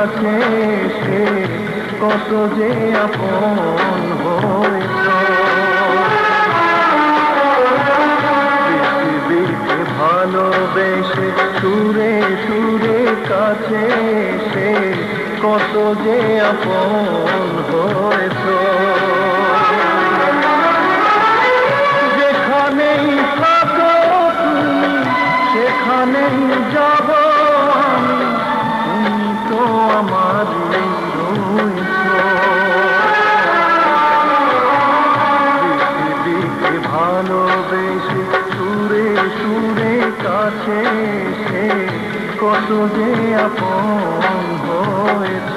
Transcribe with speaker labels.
Speaker 1: কাছে এসে কত যে আপন হয়েছ। পৃথিবীকে ভালোবেসে সুরে সুরে কাছে এসে কত যে আপন হয়েছ। যেখানেই থাকো তুমি সেখানেই যাব আমি, তুমি তো আমার রয়েছ। পৃথিবীকে ভালোবেসে সুরে সুরে কাছে এসে কত যে আপন হয়েছ।